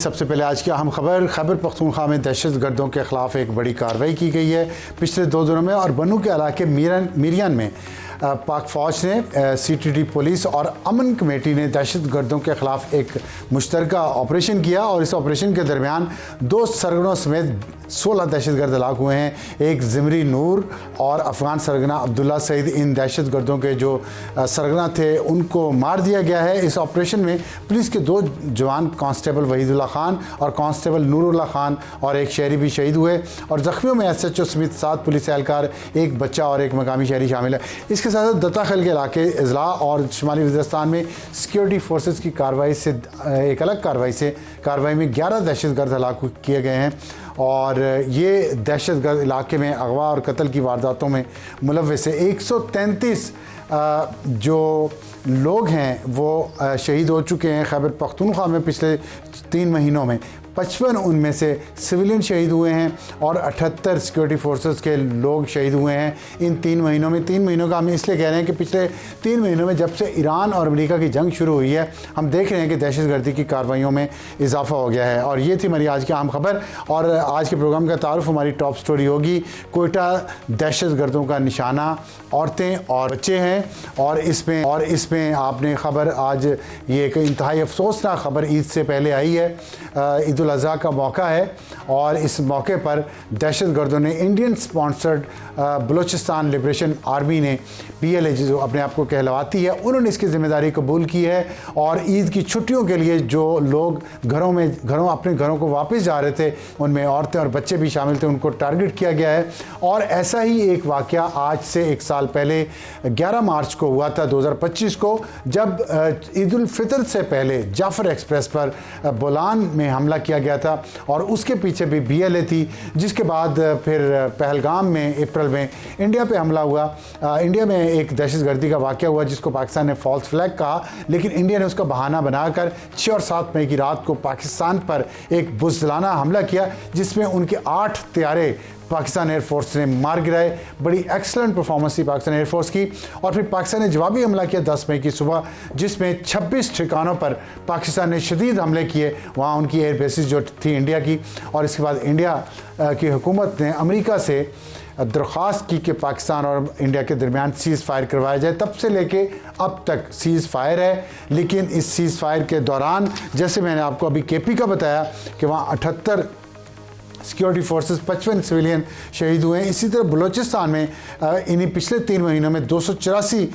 सबसे पहले आज की अहम खबर खैबर पख्तूनख्वा में दहशत गर्दों के खिलाफ एक बड़ी कार्रवाई की गई है पिछले 2 दिनों में। और बनू के इलाके मीरियन में पाक फ़ौज ने CTT पुलिस और अमन कमेटी ने दहशत गर्दों के ख़िलाफ़ एक मुश्तरका ऑपरेशन किया और इस ऑपरेशन के दरमियान 2 सरगनों समेत 16 दहशत गर्द हलाक हुए हैं। एक ज़िमरी नूर और अफ़गान सरगना अब्दुल्ला सईद, इन दहशत गर्दों के जो सरगना थे उनको मार दिया गया है। इस ऑपरेशन में पुलिस के 2 जवान कांस्टेबल वहीदुल्ला खान और कांस्टेबल नूरुल्लाह खान और एक शहरी भी शहीद हुए और ज़ख्मियों में SHO समेत 7 पुलिस एहलकार, एक बच्चा और एक मकामी शहरी शामिल है। इसके साथ दत्ताखल के इलाके इजला और शुमाली वज़ीरिस्तान में सिक्योरिटी फोर्सेस की कार्रवाई से एक अलग कार्रवाई में 11 दहशत गर्द हलाक किए गए हैं और ये दहशत गर्द इलाके में अगवा और कत्ल की वारदातों में मुलव्वस है। 133 जो लोग हैं वो शहीद हो चुके हैं खैबर पख्तूनख्वा में पिछले 3 महीनों में। 55 उनमें से सिविलियन शहीद हुए हैं और 78 सिक्योरिटी फोर्सेस के लोग शहीद हुए हैं इन 3 महीनों में। 3 महीनों का हम इसलिए कह रहे हैं कि पिछले 3 महीनों में जब से ईरान और अमेरिका की जंग शुरू हुई है हम देख रहे हैं कि दहशतगर्दी की कार्रवाइयों में इजाफा हो गया है। और ये थी हमारी आज की अहम खबर और आज के प्रोग्राम का तारुफ हमारी टॉप स्टोरी होगी। कोयटा दहशतगर्दों का निशाना औरतें और बच्चे हैं और इसमें आपने खबर आज ये एक इंतहाई अफसोसनाक खबर ईद से पहले आई है। ईद उल अज़हा का मौका है और इस मौके पर दहशत गर्दों ने Indian sponsored Balochistan liberation army ने PLA जो अपने आप को कहलवाती है उन्होंने इसकी ज़िम्मेदारी कबूल की है और ईद की छुट्टियों के लिए जो लोग अपने घरों को वापस जा रहे थे उनमें औरतें और बच्चे भी शामिल थे, उनको टारगेट किया गया है। और ऐसा ही एक वाक़या आज से 1 साल पहले 11 मार्च को हुआ था 2025 को, जब ईद उल फितर से पहले जाफ़र एक्सप्रेस पर बोलान में हमला किया गया था और उसके पीछे भी BLA थी। जिसके बाद फिर पहलगाम में अप्रैल में इंडिया पे हमला हुआ। इंडिया में एक दहशतगर्दी का वाक़या हुआ जिसको पाकिस्तान ने फॉल्स फ्लैग कहा, लेकिन इंडिया ने उसका बहाना बनाकर 6 और 7 मई की रात को पाकिस्तान पर एक बुज़दिलाना हमला किया जिसमें उनके 8 तैयारे पाकिस्तान एयरफोर्स ने मार गिराए। बड़ी एक्सलेंट परफॉर्मेंस थी पाकिस्तान एयरफोर्स की। और फिर पाकिस्तान ने जवाबी हमला किया 10 मई की सुबह जिसमें 26 ठिकानों पर पाकिस्तान ने शदीद हमले किए, वहाँ उनकी एयर बेसिस जो थी इंडिया की। और इसके बाद इंडिया की हुकूमत ने अमेरिका से दरख्वास्त की कि पाकिस्तान और इंडिया के दरमियान सीज़ फायर करवाया जाए। तब से लेके अब तक सीज़ फायर है, लेकिन इस सीज़ फायर के दौरान जैसे मैंने आपको अभी KP का बताया कि वहाँ 78 सिक्योरिटी फोर्सेस 55 सिविलियन शहीद हुए हैं। इसी तरह बलूचिस्तान में इन्हीं पिछले 3 महीनों में 284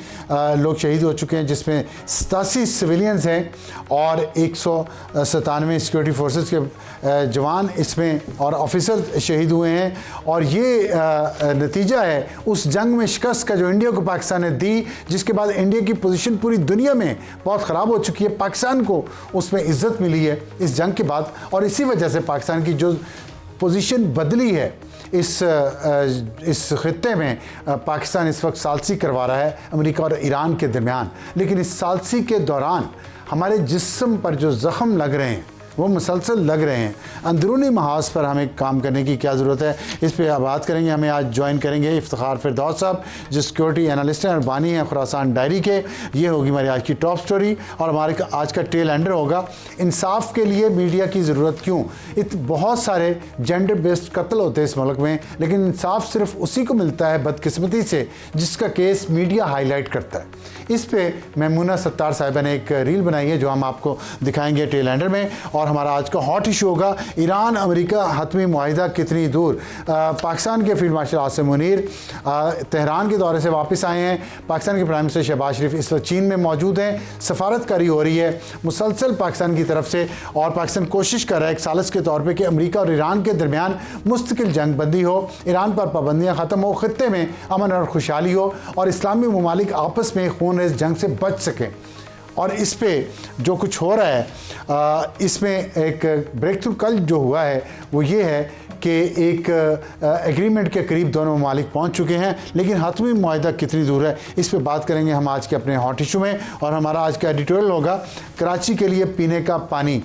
लोग शहीद हो चुके हैं जिसमें 87 सिविलियंस हैं और 197 सिक्योरिटी फोर्सेस के जवान इसमें और ऑफिसर शहीद हुए हैं। और ये नतीजा है उस जंग में शिकस्त का जो इंडिया को पाकिस्तान ने दी, जिसके बाद इंडिया की पोजीशन पूरी दुनिया में बहुत ख़राब हो चुकी है। पाकिस्तान को उसमें इज्जत मिली है इस जंग के बाद और इसी वजह से पाकिस्तान की जो पोजीशन बदली है इस खित्ते में पाकिस्तान इस वक्त सालसी करवा रहा है अमेरिका और ईरान के दरमियान। लेकिन इस सालसी के दौरान हमारे जिस्म पर जो ज़ख़म लग रहे हैं वो मुसलसल लग रहे हैं। अंदरूनी महाज पर हमें काम करने की क्या ज़रूरत है, इस पर बात करेंगे। हमें आज ज्वाइन करेंगे इफ्तिखार फिरदौस साहब जो सिक्योरिटी एनालिस्ट हैं और बानी हैं खुरासान डायरी के। ये होगी हमारी आज की टॉप स्टोरी और हमारे आज का टेल एंडर होगा इंसाफ के लिए मीडिया की ज़रूरत क्यों। बहुत सारे जेंडर बेस्ड कत्ल होते हैं इस मुल्क में, लेकिन इंसाफ सिर्फ उसी को मिलता है बदकिस्मती से जिसका केस मीडिया हाईलाइट करता है। इस पर मैमूना सत्तार साहिबा ने एक रील बनाई है जो हम आपको दिखाएंगे टेल एंडर में। और हमारा आज का हॉट इशू होगा ईरान अमेरिका हतमी मुआहिदा कितनी दूर। पाकिस्तान के field marshal Asim Munir Tehran के दौरे से वापस आए हैं। पाकिस्तान के प्राइम मिनिस्टर शहबाज शरीफ इस वक्त चीन में मौजूद हैं। सफारतकारी हो रही है मुसलसल पाकिस्तान की तरफ से और पाकिस्तान कोशिश कर रहा है एक सालिस के तौर पर कि अमेरिका और ईरान के दरमियान मुस्तकिल जंग बंदी हो, ईरान पर पाबंदियाँ ख़त्म हो, खित्ते में अमन और खुशहाली हो और इस्लामी ममालिक आपस में खून रेज़ जंग से बच सकें। और इस पे जो कुछ हो रहा है इसमें एक ब्रेक थ्रू कल जो हुआ है वो ये है कि एक एग्रीमेंट के करीब दोनों ममालिक पहुंच चुके हैं, लेकिन हतमी मुआहिदा कितनी दूर है इस पे बात करेंगे हम आज के अपने हॉट इशू में। और हमारा आज का एडिटोरियल होगा कराची के लिए पीने का पानी।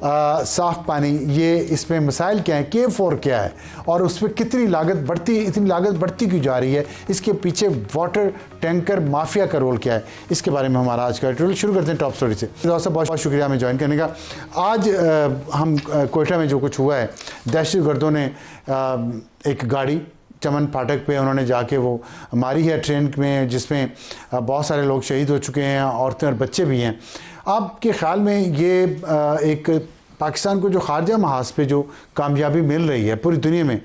साफ़ पानी, ये इसमें मसाइल क्या हैं, K4 क्या है और उस पर कितनी लागत बढ़ती, इतनी लागत बढ़ती क्यों जा रही है, इसके पीछे वाटर टैंकर माफिया का रोल क्या है, इसके बारे में हमारा आज का एडिटोरियल शुरू करते हैं टॉप स्टोरी से। बहुत बहुत शुक्रिया हमें ज्वाइन करने का। आज हम कोयटा में जो कुछ हुआ है, दहशतगर्दों ने एक गाड़ी चमन फाटक पे उन्होंने जाके वो मारी है ट्रेन में, जिसमें बहुत सारे लोग शहीद हो चुके हैं, औरतें और बच्चे भी हैं। आपके ख्याल में ये एक पाकिस्तान को जो खारजा महाज पे जो कामयाबी मिल रही है पूरी दुनिया में,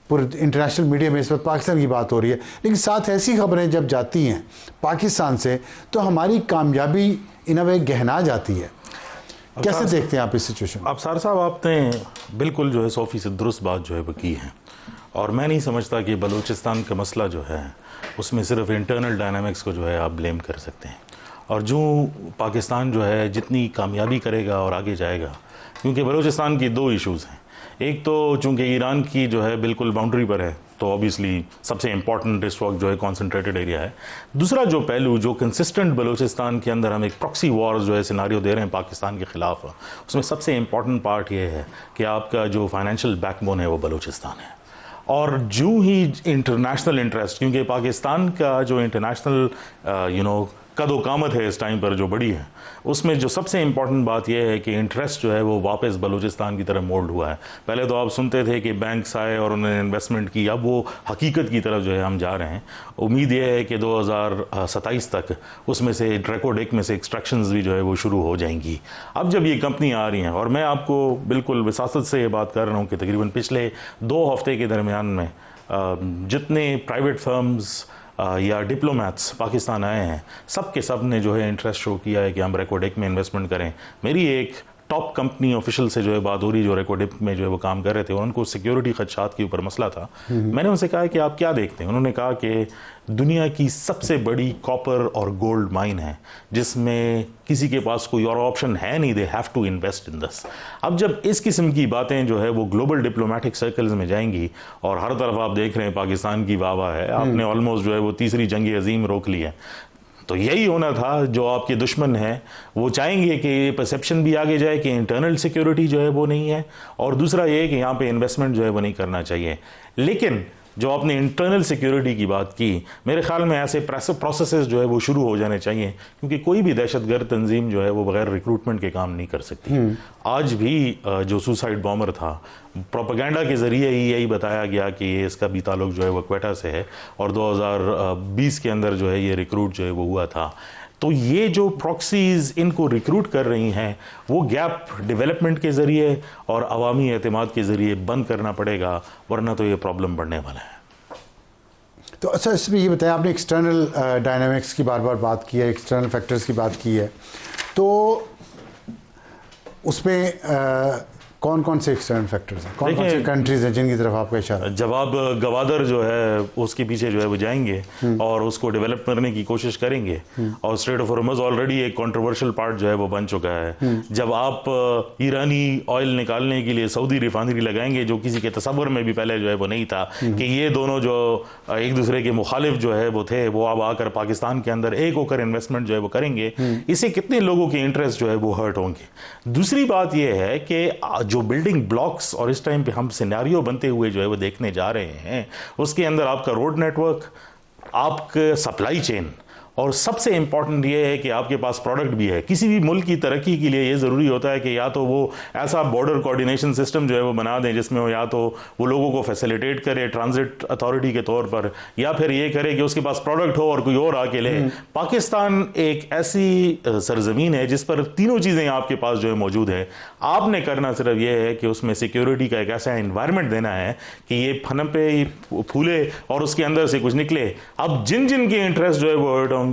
पूरे इंटरनेशनल मीडिया में इस वक्त पाकिस्तान की बात हो रही है, लेकिन साथ ऐसी खबरें जब जाती हैं पाकिस्तान से तो हमारी कामयाबी इन अ वे गहना जाती है। कैसे देखते हैं आप इस सिचुएशन? अब सार साहब आपने बिल्कुल जो है 100% दुरुस्त बात जो है वो की है, और मैं नहीं समझता कि बलूचिस्तान का मसला जो है उसमें सिर्फ इंटरनल डायनामिक्स को जो है आप ब्लेम कर सकते हैं। और जो पाकिस्तान जो है जितनी कामयाबी करेगा और आगे जाएगा, क्योंकि बलूचिस्तान की दो इश्यूज़ हैं। एक तो चूंकि ईरान की जो है बिल्कुल बाउंड्री पर है, तो ऑब्वियसली सबसे इंपॉर्टेंट इस वक्त जो है कॉन्सेंट्रेटेड एरिया है। दूसरा जो पहलू जो कंसिस्टेंट बलूचिस्तान के अंदर हम एक प्रॉक्सी वॉर जो है सिनारियो दे रहे हैं पाकिस्तान के ख़िलाफ़, उसमें सबसे इंपॉर्टेंट पार्ट ये है कि आपका जो फाइनेंशियल बैकबोन है वो बलूचिस्तान है। और जो ही इंटरनेशनल इंटरेस्ट, क्योंकि पाकिस्तान का जो इंटरनेशनल कदोकामत है इस टाइम पर जो बड़ी है, उसमें जो सबसे इंपॉर्टेंट बात यह है कि इंटरेस्ट जो है वो वापस बलूचिस्तान की तरफ मोल्ड हुआ है। पहले तो आप सुनते थे कि बैंक्स आए और उन्होंने इन्वेस्टमेंट की, अब वो हकीकत की तरफ जो है हम जा रहे हैं। उम्मीद यह है कि 2027 तक उसमें से रेकोडेक में से एक्सट्रैक्शंस भी जो है वो शुरू हो जाएंगी। अब जब ये कंपनी आ रही हैं, और मैं आपको बिल्कुल विसासत से ये बात कर रहा हूँ कि तकरीबन पिछले 2 हफ्ते के दरमियान में जितने प्राइवेट फर्म्स या डिप्लोमैट्स पाकिस्तान आए हैं, सब के सब ने जो है इंटरेस्ट शो किया है कि हम रेकोडेक में इन्वेस्टमेंट करें। मेरी एक टॉप कंपनी ऑफिशियल से जो है बात हो रही, जो रेकोडेक में जो है वो काम कर रहे थे, उनको सिक्योरिटी खदशात के ऊपर मसला था। मैंने उनसे कहा कि आप क्या देखते हैं? उन्होंने कहा कि दुनिया की सबसे बड़ी कॉपर और गोल्ड माइन है, जिसमें किसी के पास कोई और ऑप्शन है नहीं, they have to invest in this. अब जब इस किस्म की बातें जो है वो ग्लोबल डिप्लोमेटिक सर्कल्स में जाएंगी, और हर तरफ आप देख रहे हैं पाकिस्तान की वाह है, आपने ऑलमोस्ट जो है वो तीसरी जंग अजीम रोक ली है, तो यही होना था। जो आपके दुश्मन हैं वो चाहेंगे कि ये परसेप्शन भी आगे जाए कि इंटरनल सिक्योरिटी जो है वो नहीं है, और दूसरा ये कि यहाँ पे इन्वेस्टमेंट जो है वो नहीं करना चाहिए। लेकिन जो आपने इंटरनल सिक्योरिटी की बात की, मेरे ख्याल में ऐसे प्रोसेसेस जो है वो शुरू हो जाने चाहिए, क्योंकि कोई भी दहशतगर्द तंजीम जो है वो बगैर रिक्रूटमेंट के काम नहीं कर सकती। आज भी जो सुसाइड बॉम्बर था, प्रोपेगेंडा के ज़रिए ही यही बताया गया कि ये इसका भी ताल्लुक जो है वो क्वेटा से है, और 2020 के अंदर जो है ये रिक्रूट जो है वो हुआ था। तो ये जो प्रॉक्सीज इनको रिक्रूट कर रही हैं, वो गैप डेवलपमेंट के ज़रिए और अवामी एतमाद के ज़रिए बंद करना पड़ेगा, वरना तो ये प्रॉब्लम बढ़ने वाला है। तो अच्छा, इसमें ये बताया आपने एक्सटर्नल डायनामिक्स की बार बार बात की है, एक्सटर्नल फैक्टर्स की बात की है, तो उसमें कौन कौन से एक्सटर्नल फैक्टर्स हैं, कौन कौन से कंट्रीज हैं जिनकी तरफ आपका इशारा? जब आप गवादर जो है उसके पीछे जो है वो जाएंगे और उसको डेवलप करने की कोशिश करेंगे, और स्ट्रेट ऑफ हॉर्मुज़ ऑलरेडी एक कंट्रोवर्शियल पार्ट जो है वो बन चुका है। जब आप ईरानी ऑयल निकालने के लिए सऊदी रिफाइनरी लगाएंगे, जो किसी के तसव्वुर में भी पहले जो है वो नहीं था कि ये दोनों जो एक दूसरे के मुखालिफ जो है वो थे, वो अब आकर पाकिस्तान के अंदर एक होकर इन्वेस्टमेंट जो है वो करेंगे, इससे कितने लोगों के इंटरेस्ट जो है वो हर्ट होंगे। दूसरी बात यह है कि जो बिल्डिंग ब्लॉक्स और इस टाइम पे हम सिनेरियो बनते हुए जो है वो देखने जा रहे हैं, उसके अंदर आपका रोड नेटवर्क, आपका सप्लाई चेन, और सबसे इंपॉर्टेंट ये है कि आपके पास प्रोडक्ट भी है। किसी भी मुल्क की तरक्की के लिए ये ज़रूरी होता है कि या तो वो ऐसा बॉर्डर कोऑर्डिनेशन सिस्टम जो है वो बना दें जिसमें वो या तो वो लोगों को फैसिलिटेट करे ट्रांजिट अथॉरिटी के तौर पर, या फिर ये करे कि उसके पास प्रोडक्ट हो और कोई और आके ले। पाकिस्तान एक ऐसी सरजमीन है जिस पर तीनों चीज़ें आपके पास जो है मौजूद है। आपने करना सिर्फ ये है कि उसमें सिक्योरिटी का एक ऐसा इन्वायरमेंट देना है कि ये फनपे फूले और उसके अंदर से कुछ निकले। अब जिन जिन के इंटरेस्ट जो है वो हर्ट होंगे,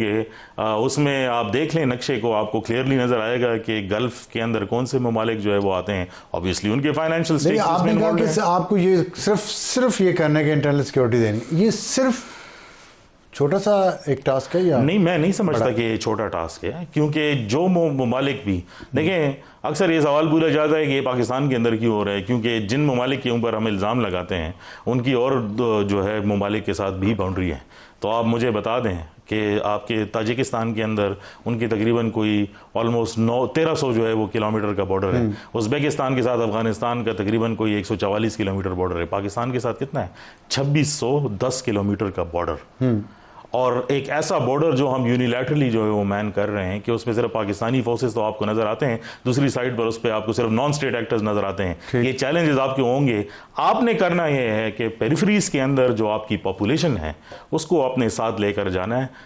उसमें आप देख लें नक्शे को, आपको क्लियरली नजर आएगा कि गल्फ के अंदर कौन से ममालिक जो है वो आते हैं। ऑब्वियसली उनके फाइनेंशियल स्टेटस। आपने कहा कि आपको ये सिर्फ ये करना है कि इंटरनल सिक्योरिटी देनी, ये सिर्फ छोटा सा एक टास्क है या नहीं? मैं नहीं समझता कि ये छोटा टास्क है, क्योंकि जो ममालिक भी देखें, अक्सर ये सवाल पूछा जाता है कि ये पाकिस्तान के अंदर क्यों हो रहा है, क्योंकि जिन ममालिक के ऊपर हम इल्ज़ाम लगाते हैं उनकी और जो है ममालिक के साथ भी बाउंड्री है। तो आप मुझे बता दें कि आपके ताजिकिस्तान के अंदर उनकी तकरीबन कोई ऑलमोस्ट 1300 जो है वो किलोमीटर का बॉर्डर है। उज़्बेकिस्तान के साथ अफगानिस्तान का तकरीबन कोई 144 किलोमीटर बॉर्डर है। पाकिस्तान के साथ कितना है? 2610 किलोमीटर का बॉर्डर। और एक ऐसा बॉर्डर जो हम यूनिलैटरली जो है वो मैन कर रहे हैं कि उसमें सिर्फ पाकिस्तानी फोर्सेस तो आपको नजर आते हैं, दूसरी साइड पर उस पर आपको सिर्फ नॉन स्टेट एक्टर्स नजर आते हैं। ये चैलेंजेस आपके होंगे। आपने करना ये है कि पेरिफेरीज के अंदर जो आपकी पॉपुलेशन है उसको अपने साथ लेकर जाना है।